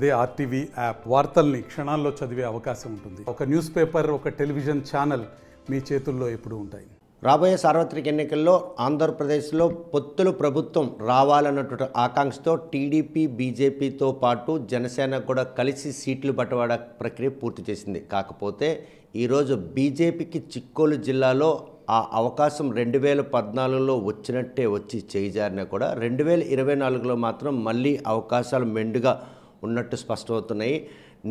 అదే RTV app వార్తల్ని క్షణాల్లో చదివే అవకాశం ఉంటుంది. ఒక న్యూస్ పేపర్, ఒక టెలివిజన్ ఛానల్ మీ చేతుల్లో ఎప్పుడూ ఉంటాయి. రాబోయే సార్వత్రిక ఎన్నికల్లో ఆంధ్రప్రదేశ్లో పొత్తుల ప్రభుత్వం రావాలన్నటువంటి ఆకాంక్షతో టీడీపీ, బీజేపీతో పాటు జనసేన కూడా కలిసి సీట్లు బట్టవాడ ప్రక్రియ పూర్తి చేసింది. కాకపోతే ఈరోజు బీజేపీకి చిక్కోలు జిల్లాలో ఆ అవకాశం 2014లో వచ్చినట్టే వచ్చి చేయిజారినా కూడా 2024లో మాత్రం మళ్ళీ అవకాశాలు మెండుగా ఉన్నట్టు స్పష్టమవుతున్నాయి.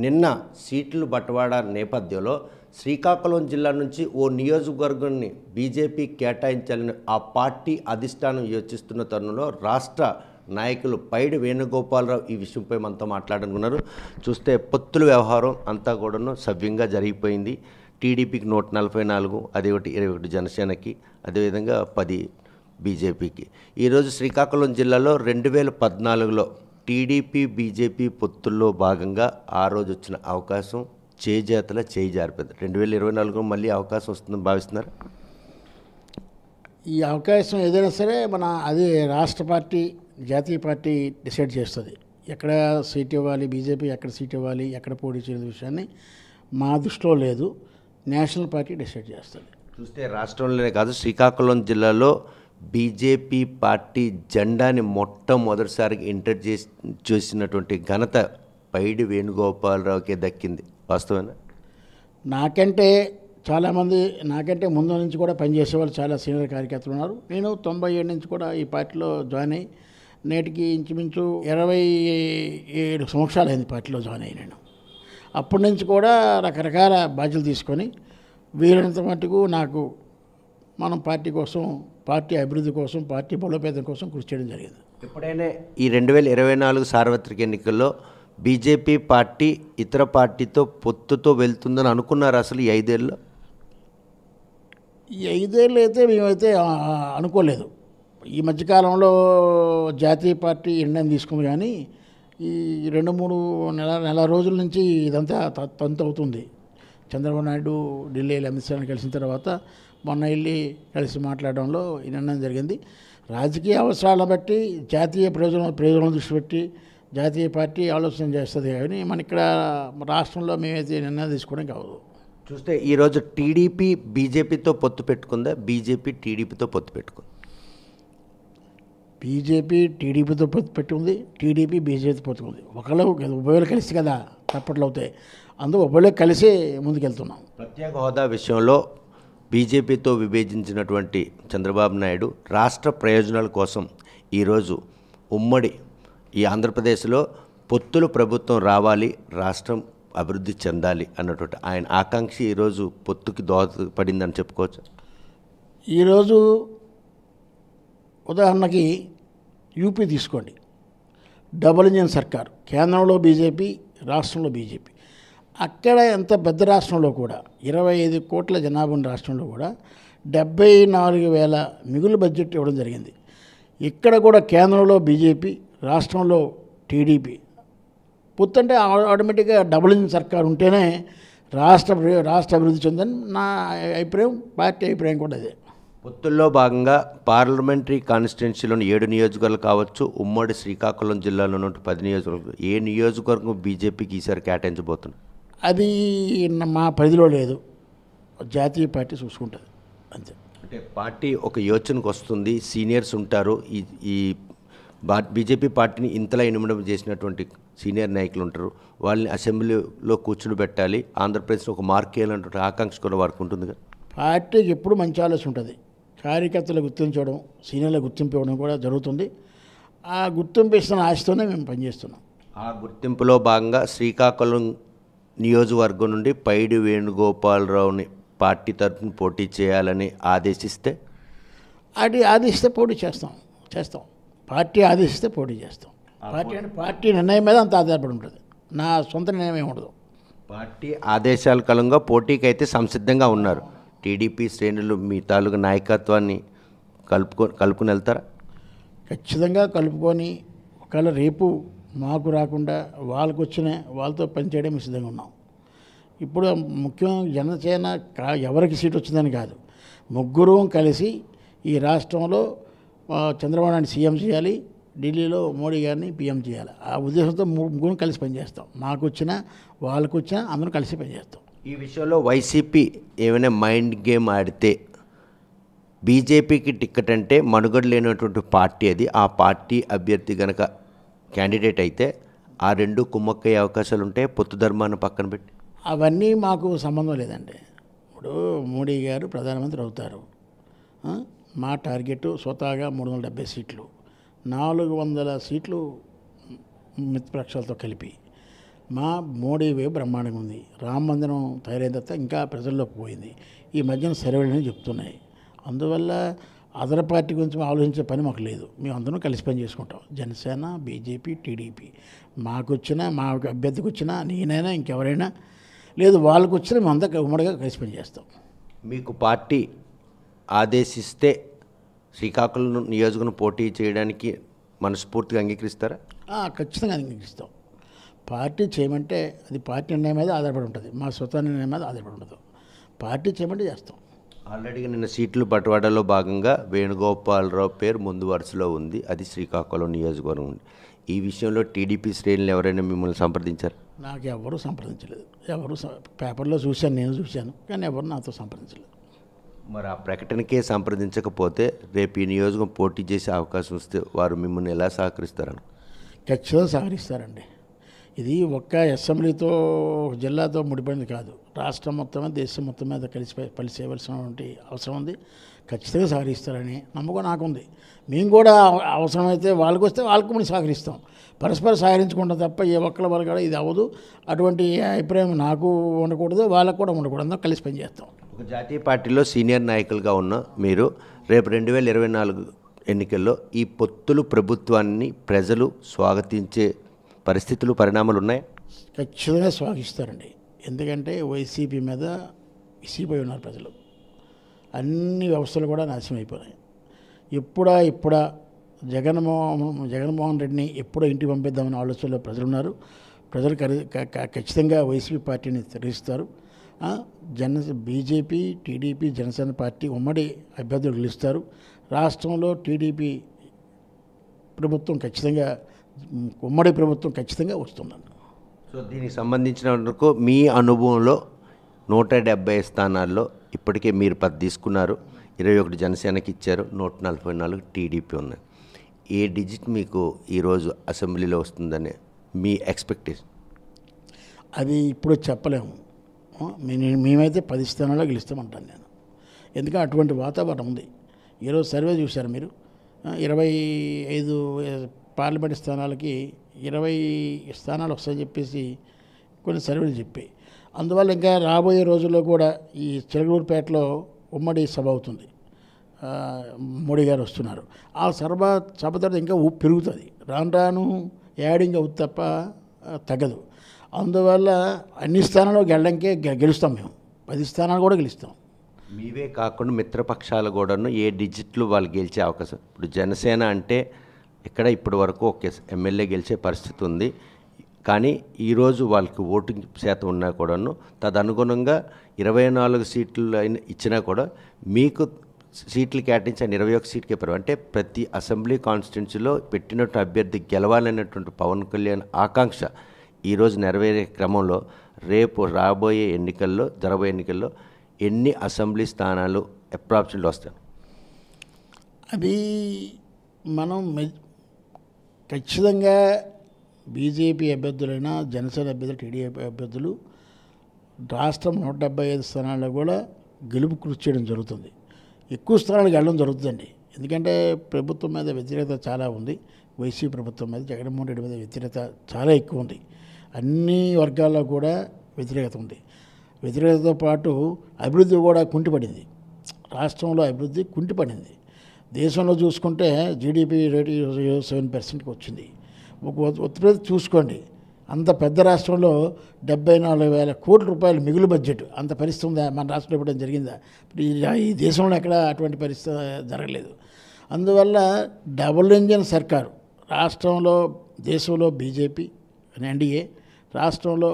నిన్న సీట్లు బట్టవాడ నేపథ్యంలో శ్రీకాకుళం జిల్లా నుంచి ఓ నియోజకవర్గాన్ని బీజేపీ కేటాయించాలని ఆ పార్టీ అధిష్టానం యోచిస్తున్న తరుణంలో రాష్ట్ర నాయకులు పైడి వేణుగోపాలరావు ఈ విషయంపై మనతో మాట్లాడనుకున్నారు. చూస్తే పొత్తుల వ్యవహారం అంతా కూడాను సవ్యంగా జరిగిపోయింది. టీడీపీకి 144, అదేమిటి 21 జనసేనకి, అదేవిధంగా 10 బీజేపీకి. ఈరోజు శ్రీకాకుళం జిల్లాలో 2014లో టీడీపీ, బీజేపీ పొత్తుల్లో భాగంగా ఆ రోజు వచ్చిన అవకాశం చేజేతల చేయి జారిపోయింది. 2024లో మళ్ళీ అవకాశం వస్తుందని భావిస్తున్నారు. ఈ అవకాశం ఏదైనా సరే అది రాష్ట్ర పార్టీ, జాతీయ పార్టీ డిసైడ్ చేస్తుంది. ఎక్కడ సీట్ ఇవ్వాలి, బీజేపీ ఎక్కడ సీట్ ఇవ్వాలి, ఎక్కడ పోటీ చేసే విషయాన్ని మా దృష్టిలో లేదు. నేషనల్ పార్టీ డిసైడ్ చేస్తుంది. చూస్తే రాష్ట్రంలోనే కాదు, శ్రీకాకుళం జిల్లాలో బీజేపీ పార్టీ జెండాని మొట్టమొదటిసారిగా ఎంటర్ చేసినటువంటి ఘనత పైడి వేణుగోపాలరావుకే దక్కింది. వాస్తవేనా? నాకంటే చాలామంది నాకంటే ముందు నుంచి కూడా పనిచేసేవాళ్ళు చాలా సీనియర్ కార్యకర్తలు ఉన్నారు. నేను 97 నుంచి కూడా ఈ పార్టీలో జాయిన్ అయ్యి నేటికి ఇంచుమించు 27 సంవత్సరాలు అయింది పార్టీలో జాయిన్ అయ్యి. నేను అప్పటి నుంచి కూడా రకరకాల బాధ్యతలు తీసుకొని వీలైనంత మట్టుకు నాకు మనం పార్టీ కోసం, పార్టీ అభివృద్ధి కోసం, పార్టీ బలోపేతం కోసం కృషి చేయడం జరిగింది. ఎప్పుడైనా ఈ 2024 సార్వత్రిక ఎన్నికల్లో బీజేపీ పార్టీ ఇతర పార్టీతో పొత్తుతో వెళ్తుందని అనుకున్నారు అసలు ఈ 5 ఏళ్ళలో? ఈ 5 ఏళ్ళు అయితే మేమైతే అనుకోలేదు. ఈ మధ్యకాలంలో జాతీయ పార్టీ నిర్ణయం తీసుకుంది, కానీ ఈ 2-3 నెల రోజుల నుంచి ఇదంతా తంతు అవుతుంది. చంద్రబాబు నాయుడు ఢిల్లీలో అమిత్ షాని కలిసిన తర్వాత మొన్న వెళ్ళి కలిసి మాట్లాడడంలో ఈ నిర్ణయం జరిగింది. రాజకీయ అవసరాలను బట్టి, జాతీయ ప్రయోజనం దృష్టి పెట్టి జాతీయ పార్టీ ఆలోచన చేస్తుంది, కానీ మన ఇక్కడ రాష్ట్రంలో మేమైతే నిర్ణయం తీసుకోవడం కాదు. చూస్తే ఈరోజు టీడీపీ బీజేపీతో పొత్తు పెట్టుకుందా, బీజేపీ టీడీపీతో పొత్తు పెట్టుకుంది? బీజేపీ టీడీపీతో పొత్తు పెట్టుకుంది, టీడీపీ బీజేపీతో పొత్తుకుంది. ఉభయలు కలిసి కదా తప్పట్లు అవుతాయి. అందుకు ఉభయలు కలిసి ముందుకెళ్తున్నాం. ప్రత్యేక హోదా విషయంలో బీజేపీతో విభేదించినటువంటి చంద్రబాబు నాయుడు రాష్ట్ర ప్రయోజనాల కోసం ఈరోజు ఉమ్మడి ఈ ఆంధ్రప్రదేశ్లో పొత్తుల ప్రభుత్వం రావాలి, రాష్ట్రం అభివృద్ధి చెందాలి అన్నటువంటి ఆయన ఆకాంక్ష ఈరోజు పొత్తుకి దోహదపడిందని చెప్పుకోవచ్చు. ఈరోజు ఉదాహరణకి యూపీ తీసుకోండి. డబుల్ ఇంజిన్ సర్కార్, కేంద్రంలో బీజేపీ, రాష్ట్రంలో బీజేపీ. అక్కడ ఎంత పెద్ద రాష్ట్రంలో కూడా 25 కోట్ల జనాభా ఉన్న రాష్ట్రంలో కూడా 74,000 మిగులు బడ్జెట్ ఇవ్వడం జరిగింది. ఇక్కడ కూడా కేంద్రంలో బీజేపీ, రాష్ట్రంలో టీడీపీ. పొత్తు అంటే ఆటోమేటిక్గా డబుల్ ఇంజిన్ సర్కార్ ఉంటేనే రాష్ట్ర అభివృద్ధి చెందని నా అభిప్రాయం, పార్టీ అభిప్రాయం కూడా అదే. పొత్తుల్లో భాగంగా పార్లమెంటరీ కాన్స్టిట్యున్సీలోని 7 నియోజకవర్గాలు కావచ్చు, ఉమ్మడి శ్రీకాకుళం జిల్లాలో ఉన్న 10 నియోజకవర్గాలు, ఏ నియోజకవర్గం బీజేపీకి ఈసారి కేటాయించబోతుంది? అది మా పరిధిలో లేదు, జాతీయ పార్టీ చూసుకుంటుంది అంతే. అంటే పార్టీ ఒక యోచనకు వస్తుంది, సీనియర్స్ ఉంటారు. ఈ బీజేపీ పార్టీని ఇంతలా ఇనుమడం చేసినటువంటి సీనియర్ నాయకులు ఉంటారు, వాళ్ళని అసెంబ్లీలో కూర్చుని పెట్టాలి, ఆంధ్రప్రదేశ్లో ఒక మార్క్ వేయాలన్నటువంటి ఆకాంక్ష కూడా వారికి ఉంటుంది కదా. పార్టీకి ఎప్పుడు మంచి ఆలోచన ఉంటుంది. కార్యకర్తలు గుర్తించడం, సీనియర్ల గుర్తింపు ఇవ్వడం కూడా జరుగుతుంది. ఆ గుర్తింపు ఇస్తున్న ఆశతోనే మేము పనిచేస్తున్నాం. ఆ గుర్తింపులో భాగంగా శ్రీకాకుళం నియోజకవర్గం నుండి పైడి వేణుగోపాలరావుని పార్టీ తరఫున పోటీ చేయాలని ఆదేశిస్తే పోటీ చేస్తాం. పార్టీ ఆదేశిస్తే పోటీ చేస్తాం. పార్టీ నిర్ణయం మీద అంత ఆధారపడి ఉంటుంది, నా సొంత నిర్ణయం ఏమి ఉండదు. పార్టీ ఆదేశాల కాలంగా పోటీకి అయితే సంసిద్ధంగా ఉన్నారు. టీడీపీ శ్రేణులు మీ తాలూకా నాయకత్వాన్ని కలుపుకొని వెళ్తారా? ఖచ్చితంగా కలుపుకొని, ఒకవేళ రేపు మాకు రాకుండా వాళ్ళకు వచ్చిన వాళ్ళతో పనిచేయడం సిద్ధంగా ఉన్నాం. ఇప్పుడు ముఖ్యం జనసేన ఎవరికి సీట్ వచ్చిందని కాదు, ముగ్గురు కలిసి ఈ రాష్ట్రంలో చంద్రబాబు నాయుడు సీఎం చేయాలి, ఢిల్లీలో మోడీ గారిని పీఎం చేయాలి. ఆ ఉద్దేశంతో ముగ్గురు కలిసి పనిచేస్తాం. మాకు వచ్చినా వాళ్ళకు వచ్చినా అందరం కలిసి పనిచేస్తాం. ఈ విషయంలో వైసీపీ ఏమైనా మైండ్ గేమ్ ఆడితే బీజేపీకి టికెట్ అంటే మనుగడ లేనటువంటి పార్టీ అది. ఆ పార్టీ అభ్యర్థి కనుక క్యాండిడేట్ అయితే ఆ రెండు కుమ్మక్కయ్యే అవకాశాలు ఉంటాయి. పొత్తు ధర్మాన్ని పక్కన పెట్టి అవన్నీ మాకు సంబంధం లేదండి. ఇప్పుడు మోడీ గారు ప్రధానమంత్రి అవుతారు. మా టార్గెట్ స్వతహాగా 370 సీట్లు, 400 సీట్లు మిత్రపక్షాలతో కలిపి. మా మోడీ వేవ్ బ్రహ్మాండంగా ఉంది. రామ మందిరం తయారైన తర్వాత ఇంకా ప్రజల్లోకి పోయింది. ఈ మధ్యన సర్వేలని చెప్తున్నాయి. అందువల్ల అదర్ పార్టీ గురించి ఆలోచించే పని మాకు లేదు. మేము అందరం కలిసి పని చేసుకుంటాం. Janasena, BJP, TDP. మాకు వచ్చినా, మా అభ్యర్థికి వచ్చినా, నేనైనా ఇంకెవరైనా లేదు వాళ్ళకు వచ్చినా మేము అందరం ఉమ్మడిగా కలిసి పని చేస్తాం. మీకు పార్టీ ఆదేశిస్తే శ్రీకాకుళం నియోజకవర్గం పోటీ చేయడానికి మనస్ఫూర్తిగా అంగీకరిస్తారా? ఖచ్చితంగా అంగీకరిస్తాం. పార్టీ చేయమంటే అది పార్టీ నిర్ణయం మీద ఆధారపడి ఉంటుంది. మా స్వతంత్ర నిర్ణయం మీద ఆధారపడి ఉండదు. పార్టీ చేయమంటే చేస్తాం. ఆల్రెడీగా నిన్న సీట్లు బట్వాడాలో భాగంగా వేణుగోపాలరావు పేరు ముందు వరుసలో ఉంది. అది శ్రీకాకుళం నియోజకవర్గం ఉంది. ఈ విషయంలో టీడీపీ శ్రేణులు ఎవరైనా మిమ్మల్ని సంప్రదించారు? నాకు ఎవరు సంప్రదించలేదు. పేపర్లో చూశాను, నేను చూశాను, కానీ ఎవరు నాతో సంప్రదించలేదు. మరి ఆ ప్రకటనకే సంప్రదించకపోతే రేపు ఈ నియోజకం పోటీ చేసే అవకాశం వస్తే వారు మిమ్మల్ని ఎలా సహకరిస్తారని? ఖచ్చితంగా సహకరిస్తారండి. ఇది ఒక్క అసెంబ్లీతో జిల్లాతో ముడిపడింది కాదు. రాష్ట్రం మొత్తం మీద, దేశం మొత్తం మీద కలిసి పనిచేయవలసినటువంటి అవసరం ఉంది. ఖచ్చితంగా సహకరిస్తారని నమ్మకం నాకుంది. మేము కూడా అవసరమైతే వాళ్ళకి వస్తే వాళ్ళకు మనం సహకరిస్తాం. పరస్పరం సహకరించుకుంటాం తప్ప ఏ ఒక్కల వల్ల కూడా ఇది అవ్వదు. అటువంటి అభిప్రాయం నాకు ఉండకూడదు, వాళ్ళకు కూడా ఉండకూడదు. అందరం కలిసి పనిచేస్తాం. ఒక జాతీయ పార్టీలో సీనియర్ నాయకులుగా ఉన్న మీరు రేపు 2024 ఎన్నికల్లో ఈ పొత్తులు ప్రభుత్వాన్ని ప్రజలు స్వాగతించే పరిస్థితులు, పరిణామాలు ఉన్నాయి? ఖచ్చితంగా స్వాగతిస్తారండి. ఎందుకంటే వైసీపీ మీద విసిగిపోయి ఉన్నారు ప్రజలు. అన్ని వ్యవస్థలు కూడా నాశనం అయిపోయినాయి. ఇప్పుడా జగన్మోహన్ రెడ్డిని ఎప్పుడో ఇంటికి పంపిద్దామనే ఆలోచనలో ప్రజలు ఉన్నారు. ప్రజలు ఖచ్చితంగా వైసీపీ పార్టీని తిరగిస్తారు. బీజేపీ, టీడీపీ, జనసేన పార్టీ ఉమ్మడి అభ్యర్థులు గెలుస్తారు. రాష్ట్రంలో టీడీపీ ప్రభుత్వం ఖచ్చితంగా, ఉమ్మడి ప్రభుత్వం ఖచ్చితంగా వస్తుందండి. సో దీనికి సంబంధించిన వరకు మీ అనుభవంలో 170 స్థానాల్లో ఇప్పటికే మీరు 10 తీసుకున్నారు, 21 జనసేనకి ఇచ్చారు, 144 టీడీపీ ఉన్నాయి. ఏ డిజిట్ మీకు ఈరోజు అసెంబ్లీలో వస్తుందని మీ ఎక్స్పెక్టేషన్? అది ఇప్పుడు చెప్పలేము. మేమైతే 10 స్థానాల్లో గెలుస్తామంటాను నేను. ఎందుకంటే అటువంటి వాతావరణం ఉంది. ఈరోజు సర్వే చూశారు మీరు, 25 పార్లమెంట్ స్థానాలకి 20 స్థానాలు వస్తాయని చెప్పేసి కొన్ని సర్వేలు చెప్పాయి. అందువల్ల ఇంకా రాబోయే రోజుల్లో కూడా ఈ చిలకలూరుపేటలో ఉమ్మడి సభ అవుతుంది. మోడీ గారు వస్తున్నారు. ఆ సభ తర్వాత ఇంకా ఊపు పెరుగుతుంది. రాను యాడింగ్ అవుతుంది తప్ప తగ్గదు. అందువల్ల అన్ని స్థానాల్లో గెలడానికే గెలుస్తాం. మేము 10 స్థానాలు కూడా గెలుస్తాం. మీవే కాకుండా మిత్రపక్షాలు కూడాను ఏ డిజిట్లు వాళ్ళు గెలిచే అవకాశం? ఇప్పుడు జనసేన అంటే ఇక్కడ ఇప్పటి వరకు ఒక ఎమ్మెల్యే గెలిచే పరిస్థితి ఉంది. కానీ ఈరోజు వాళ్ళకి ఓటింగ్ శాతం ఉన్నా కూడాను తదనుగుణంగా 24 సీట్లు ఇచ్చినా కూడా మీకు సీట్లు కేటాయించిన 21 సీట్కే పర్వాలేదు. అంటే ప్రతి అసెంబ్లీ కాన్స్టిట్యున్సీలో పెట్టినట్టు అభ్యర్థి గెలవాలనేటువంటి పవన్ కళ్యాణ్ ఆకాంక్ష ఈరోజు నెరవేరే క్రమంలో రేపు రాబోయే ఎన్నికల్లో, జరగబోయే ఎన్నికల్లో ఎన్ని అసెంబ్లీ స్థానాలు అప్రాక్సిమేట్లీ వస్తాయి? అది మనం ఖచ్చితంగా బీజేపీ అభ్యర్థులైనా, జనసేన అభ్యర్థులు, టీడీపీ అభ్యర్థులు రాష్ట్రం 175 స్థానాల్లో కూడా గెలుపు కృషి చేయడం జరుగుతుంది. ఎక్కువ స్థానాలకు వెళ్ళడం జరుగుతుందండి. ఎందుకంటే ప్రభుత్వం మీద వ్యతిరేకత చాలా ఉంది. వైసీపీ ప్రభుత్వం మీద, జగన్మోహన్ రెడ్డి మీద వ్యతిరేకత చాలా ఎక్కువ ఉంది. అన్ని వర్గాల్లో కూడా వ్యతిరేకత ఉంది. వ్యతిరేకతతో పాటు అభివృద్ధి కూడా కుంటిపడింది. రాష్ట్రంలో అభివృద్ధి కుంటిపడింది. దేశంలో చూసుకుంటే జీడిపి రేటు 7%కి వచ్చింది. ఒక ఉత్తరప్రదేశ్ చూసుకోండి, అంత పెద్ద రాష్ట్రంలో 74,000 కోట్ల రూపాయలు మిగులు బడ్జెట్. అంత పరిస్థితి ఉందా మన రాష్ట్రంలో? ఇవ్వడం జరిగిందా? ఈ దేశంలో ఎక్కడ అటువంటి పరిస్థితి జరగలేదు. అందువల్ల డబుల్ ఇంజిన్ సర్కారు రాష్ట్రంలో, దేశంలో బీజేపీ ఎన్డీఏ, రాష్ట్రంలో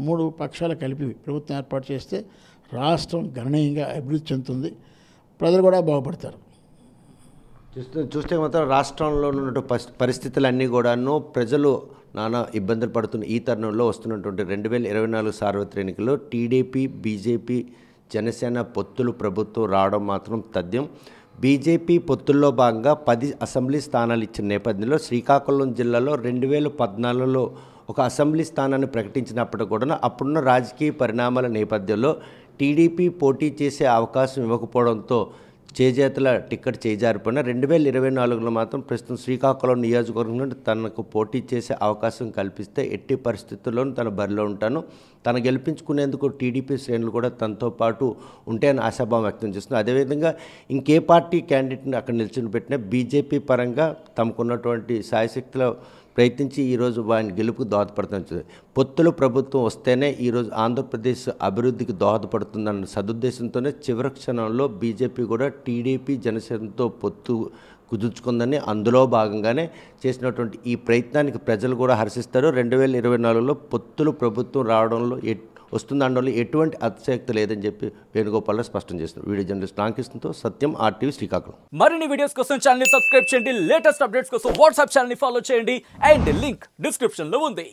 3 పక్షాలు కలిపి ప్రభుత్వం ఏర్పాటు చేస్తే రాష్ట్రం గణనీయంగా అభివృద్ధి చెందుతుంది. ప్రజలు కూడా బాగుపడతారు. చూస్తే మాత్రం రాష్ట్రంలో ఉన్న పరిస్థితులన్నీ కూడాను ప్రజలు నానా ఇబ్బందులు పడుతున్న ఈ తరుణంలో వస్తున్నటువంటి 2024 సార్వత్రిక ఎన్నికల్లో టీడీపీ బీజేపీ జనసేన పొత్తులు ప్రభుత్వం రావడం మాత్రం తథ్యం. బీజేపీ పొత్తుల్లో భాగంగా 10 అసెంబ్లీ స్థానాలు ఇచ్చిన నేపథ్యంలో శ్రీకాకుళం జిల్లాలో 2014లో ఒక అసెంబ్లీ స్థానాన్ని ప్రకటించినప్పటికీ కూడా అప్పుడున్న రాజకీయ పరిణామాల నేపథ్యంలో టీడీపీ పోటీ చేసే అవకాశం ఇవ్వకపోవడంతో చేజేతల టికెట్ చేజారిపోయిన 2024లో మాత్రం ప్రస్తుతం శ్రీకాకుళం నియోజకవర్గం నుండి తనకు పోటీ చేసే అవకాశం కల్పిస్తే ఎట్టి పరిస్థితుల్లోనూ తన బరిలో ఉంటాను, తను గెలిపించుకునేందుకు టీడీపీ శ్రేణులు కూడా తనతో పాటు ఉంటే అని ఆశాభావం వ్యక్తం చేస్తున్నారు. అదేవిధంగా ఇంకే పార్టీ క్యాండిడేట్ని అక్కడ నిల్చుని పెట్టినా బీజేపీ పరంగా తమకున్నటువంటి శాయశక్తిలో ప్రయత్నించి ఈరోజు వారిని గెలుపుకు దోహదపడుతుంది. పొత్తులు ప్రభుత్వం వస్తేనే ఈరోజు ఆంధ్రప్రదేశ్ అభివృద్ధికి దోహదపడుతుందన్న సదుద్దేశంతోనే చివరి క్షణంలో బీజేపీ కూడా టీడీపీ జనసేనతో పొత్తు కుదుర్చుకుందని అందులో భాగంగానే చేసినటువంటి ఈ ప్రయత్నానికి ప్రజలు కూడా హర్షిస్తారు. 2024లో పొత్తులు ప్రభుత్వం రావడంలో వస్తుందనడంలో ఎటువంటి అతిశయక్తి లేదని చెప్పి వేణుగోపాల్ స్పష్టం చేస్తున్నారు. వీడియో జర్నలిస్ట్ రామకృష్ణతో సత్యం, RTV శ్రీకాకుళం. మరిన్ని వీడియోస్ కోసం ఛానల్ ని సబ్స్క్రైబ్ చేయండి, లేటెస్ట్ అప్డేట్స్ కోసం వాట్సాప్ ఛానల్ ని ఫాలో చేయండి అండ్ లింక్ డిస్క్రిప్షన్ లో ఉంది.